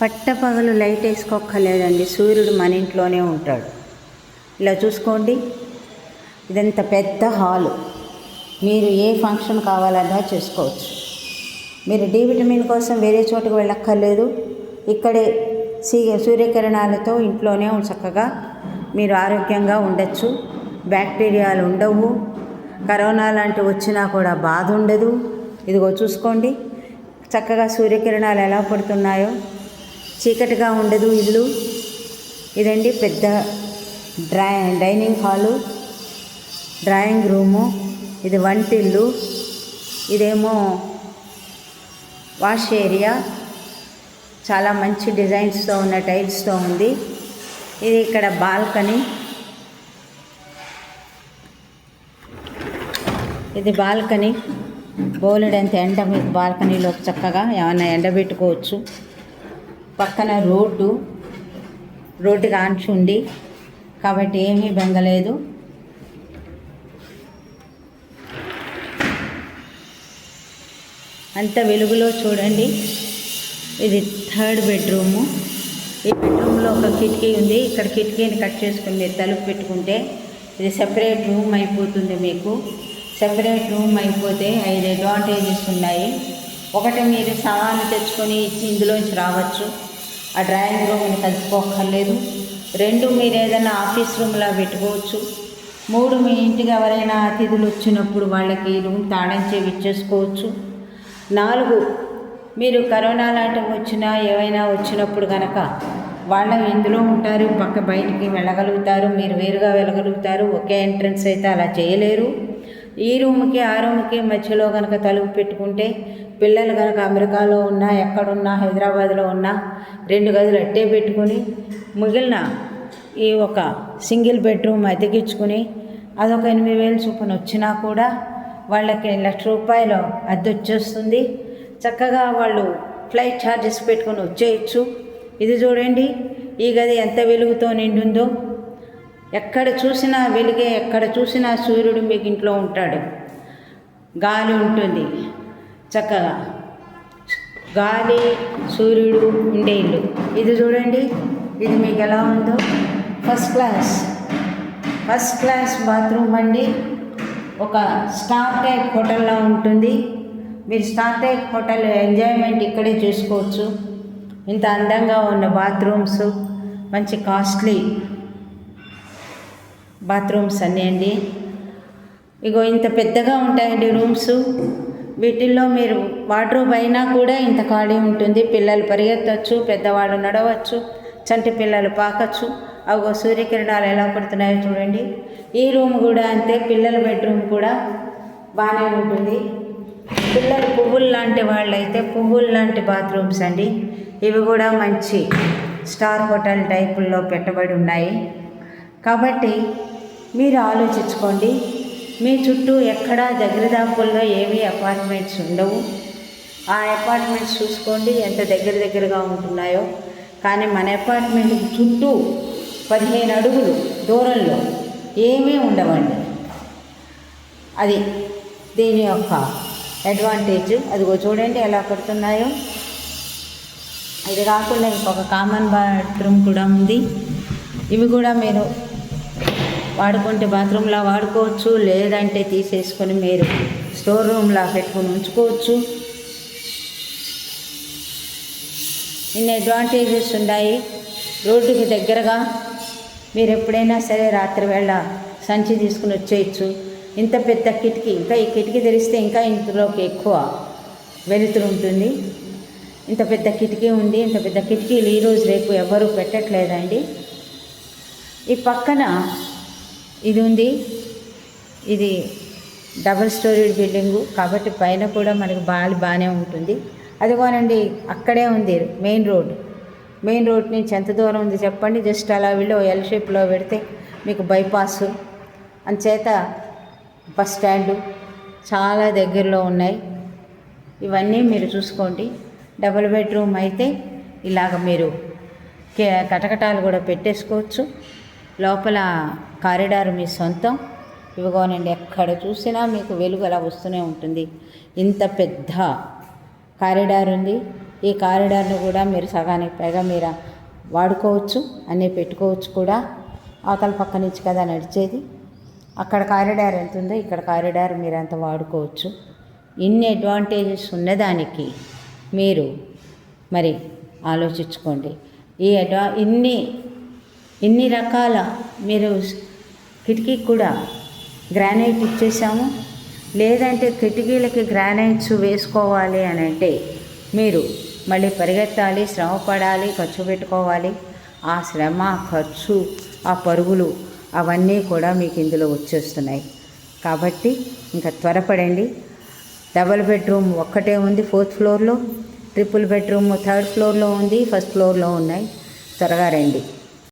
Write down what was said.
పట్టపగలు లైట్ వేసుకోక్కర్లేదండి, సూర్యుడు మన ఇంట్లోనే ఉంటాడు. ఇలా చూసుకోండి, ఇదంత పెద్ద హాలు. మీరు ఏ ఫంక్షన్ కావాలన్నా చేసుకోవచ్చు. మీరు డి విటమిన్ కోసం వేరే చోటుకు వెళ్ళక్కర్లేదు. ఇక్కడే సూర్యకిరణాలతో ఇంట్లోనే చక్కగా మీరు ఆరోగ్యంగా ఉండొచ్చు. బ్యాక్టీరియాలు ఉండవు. కరోనా లాంటివి వచ్చినా కూడా బాధ ఉండదు. ఇదిగో చూసుకోండి, చక్కగా సూర్యకిరణాలు ఎలా పడుతున్నాయో. చీకటిగా ఉండదు ఇల్లు. ఇదండి పెద్ద డైనింగ్ హాలు, డ్రాయింగ్ రూము. ఇది వంటిల్లు. ఇదేమో వాష్ ఏరియా. చాలా మంచి డిజైన్స్తో ఉన్న టైల్స్తో ఉంది. ఇది ఇక్కడ బాల్కనీ. ఇది బాల్కనీ. బోలెడంత ఎండ మీకు బాల్కనీలో చక్కగా ఏమన్నా ఎండబెట్టుకోవచ్చు. పక్కన రోడ్డుకి ఆంచి ఉంది కాబట్టి ఏమీ బెంగలేదు. అంత వెలుగులో చూడండి. ఇది 3rd బెడ్రూము. ఈ బెడ్రూమ్లో ఒక కిటికీ ఉంది. ఇక్కడ కిటికీని కట్ చేసుకుని మీరు తలుపు పెట్టుకుంటే ఇది సెపరేట్ రూమ్ అయిపోతుంది. మీకు సెపరేట్ రూమ్ అయిపోతే 5 అడ్వాంటేజెస్ ఉన్నాయి. ఒకటి, మీరు సామాన్లు తెచ్చుకొని ఇందులోంచి రావచ్చు. ఆ డ్రాయింగ్ రూమ్ని కలుపుకోక్కర్లేదు. 2, మీరు ఏదైనా ఆఫీస్ రూమ్లా పెట్టుకోవచ్చు. 3, మీ ఇంటికి ఎవరైనా అతిథులు వచ్చినప్పుడు వాళ్ళకి రూమ్ తాళం చేసి ఇచ్చేసుకోవచ్చు. 4, మీరు కరోనా లాంటివి వచ్చినా ఏవైనా వచ్చినప్పుడు కనుక వాళ్ళు ఇందులో ఉంటారు, బయటికి వెళ్ళగలుగుతారు, మీరు వేరుగా వెళ్ళగలుగుతారు. ఒకే ఎంట్రన్స్ అయితే అలా చేయలేరు. ఈ రూమ్కి ఆ రూమ్కి మధ్యలో కనుక తలుపు పెట్టుకుంటే పిల్లలు కనుక అమెరికాలో ఉన్నా, ఎక్కడున్నా, హైదరాబాద్లో ఉన్నా 2 గదులు అట్టే పెట్టుకుని మిగిలిన ఈ ఒక సింగిల్ బెడ్రూమ్ అద్దెకించుకుని అదొక 8,000 చొప్పున వచ్చినా కూడా వాళ్ళకి 1,00,000 రూపాయలు అద్దె వచ్చేస్తుంది. చక్కగా వాళ్ళు ఫ్లైట్ ఛార్జెస్ పెట్టుకొని వచ్చేయచ్చు. ఇది చూడండి, ఈ గది ఎంత వెలుగుతో నిండుందో. ఎక్కడ చూసినా వెలుగే, ఎక్కడ చూసినా సూర్యుడు మీకు ఇంట్లో ఉంటాడు. గాలి ఉంటుంది చక్కగా, గాలి సూర్యుడు ఉండే ఇల్లు. ఇది చూడండి, ఇది మీకు ఎలా ఉందో. ఫస్ట్ క్లాస్ బాత్రూమ్ అండి. ఒక స్టార్ టైప్ హోటల్లో ఉంటుంది. మీరు స్టార్ టైప్ హోటల్ ఎంజాయ్మెంట్ ఇక్కడే చేసుకోవచ్చు. ఇంత అందంగా ఉన్న బాత్రూమ్స్, మంచి కాస్ట్లీ బాత్రూమ్స్ అన్నీ అండి. ఇగో ఇంత పెద్దగా ఉంటాయండి రూమ్స్. వీటిల్లో మీరు వార్డ్రోబ్ అయినా కూడా ఇంత ఖాళీ ఉంటుంది. పిల్లలు పరిగెత్తవచ్చు, పెద్దవాళ్ళు నడవచ్చు, చంటి పిల్లలు పాకచ్చు. అవి సూర్యకిరణాలు ఎలా పడుతున్నాయో చూడండి. ఈ రూమ్ కూడా అంతే. పిల్లల బెడ్రూమ్ కూడా బాగానే ఉంటుంది. పిల్లలు పువ్వులు లాంటి వాళ్ళైతే పువ్వులు లాంటి బాత్రూమ్స్ అండి. ఇవి కూడా మంచి స్టార్ హోటల్ టైపుల్లో పెట్టబడి ఉన్నాయి. కాబట్టి మీరు ఆలోచించుకోండి. మీ చుట్టూ ఎక్కడా దగ్గరదాపుల్లో ఏమీ అపార్ట్మెంట్స్ ఉండవు. ఆ అపార్ట్మెంట్స్ చూసుకోండి ఎంత దగ్గరగా ఉంటున్నాయో. కానీ మన అపార్ట్మెంట్ చుట్టూ 15 అడుగులు దూరంలో ఏమీ ఉండవండి. అది దీని యొక్క అడ్వాంటేజ్. అదిగో చూడండి ఎలా పడుతున్నాయో. ఇది కాకుండా ఇంకొక కామన్ బాత్రూమ్ కూడా ఉంది. ఇవి కూడా మీరు వాడుకుంటే బాత్రూమ్లా వాడుకోవచ్చు, లేదంటే తీసేసుకొని మీరు స్టోర్ రూమ్లా పెట్టుకొని ఉంచుకోవచ్చు. ఇన్ని అడ్వాంటేజెస్ ఉన్నాయి. రోడ్డుకి దగ్గరగా మీరు ఎప్పుడైనా సరే రాత్రి వేళ సంచి తీసుకుని వచ్చేయచ్చు. ఇంత పెద్ద కిటికీ, ఇంకా ఈ కిటికీ తెరిస్తే ఇంకా ఇంట్లోకి ఎక్కువ వెలుతురు ఉంటుంది. ఇంత పెద్ద కిటికీ ఉంది. ఇంత పెద్ద కిటికీలు ఈరోజు రేపు ఎవరు పెట్టట్లేదండి. ఈ పక్కన ఇది ఉంది. ఇది డబుల్ స్టోరీడ్ బిల్డింగు కాబట్టి పైన కూడా మనకి బాగానే ఉంటుంది. అదిగోనండి అక్కడే ఉంది మెయిన్ రోడ్ నుంచి ఎంత దూరం ఉంది చెప్పండి. జస్ట్ అలా వెళ్ళి ఎల్ షేప్లో పెడితే మీకు బైపాస్. అంచేత బస్ స్టాండు చాలా దగ్గరలో ఉన్నాయి. ఇవన్నీ మీరు చూసుకోండి. డబుల్ బెడ్రూమ్ అయితే ఇలాగ మీరు కటకటాలు కూడా పెట్టేసుకోవచ్చు. లోపల కారిడార్ మీ సొంతం. ఇవిగోనండి ఎక్కడ చూసినా మీకు వెలుగు అలా వస్తూనే ఉంటుంది. ఇంత పెద్ద కారిడార్ ఉంది. ఈ కారిడార్ను కూడా మీరు సగానికి పైగా మీరు వాడుకోవచ్చు, అన్నీ పెట్టుకోవచ్చు కూడా. అవతల పక్క నుంచి కదా నడిచేది. అక్కడ కారిడార్ ఎంత ఉందో ఇక్కడ కారిడార్ మీరు అంత వాడుకోవచ్చు. ఇన్ని అడ్వాంటేజెస్ ఉన్నదానికి మీరు మరి ఆలోచించుకోండి. ఈ ఇన్ని రకాల మీరు కిటికీకి కూడా గ్రానైట్ ఇచ్చేసాము. లేదంటే కిటికీలకి గ్రానైట్స్ వేసుకోవాలి అని అంటే మీరు మళ్ళీ పరిగెత్తాలి, శ్రమ పడాలి, ఖర్చు పెట్టుకోవాలి. ఆ శ్రమ, ఖర్చు, ఆ పరుగులు అవన్నీ కూడా మీకు ఇందులో వచ్చేస్తున్నాయి. కాబట్టి ఇంకా త్వరపడండి. డబుల్ బెడ్రూమ్ ఒక్కటే ఉంది 4th ఫ్లోర్లో, ట్రిపుల్ బెడ్రూమ్ 3rd ఫ్లోర్లో ఉంది, 1st ఫ్లోర్లో ఉన్నాయి. త్వరగా రండి.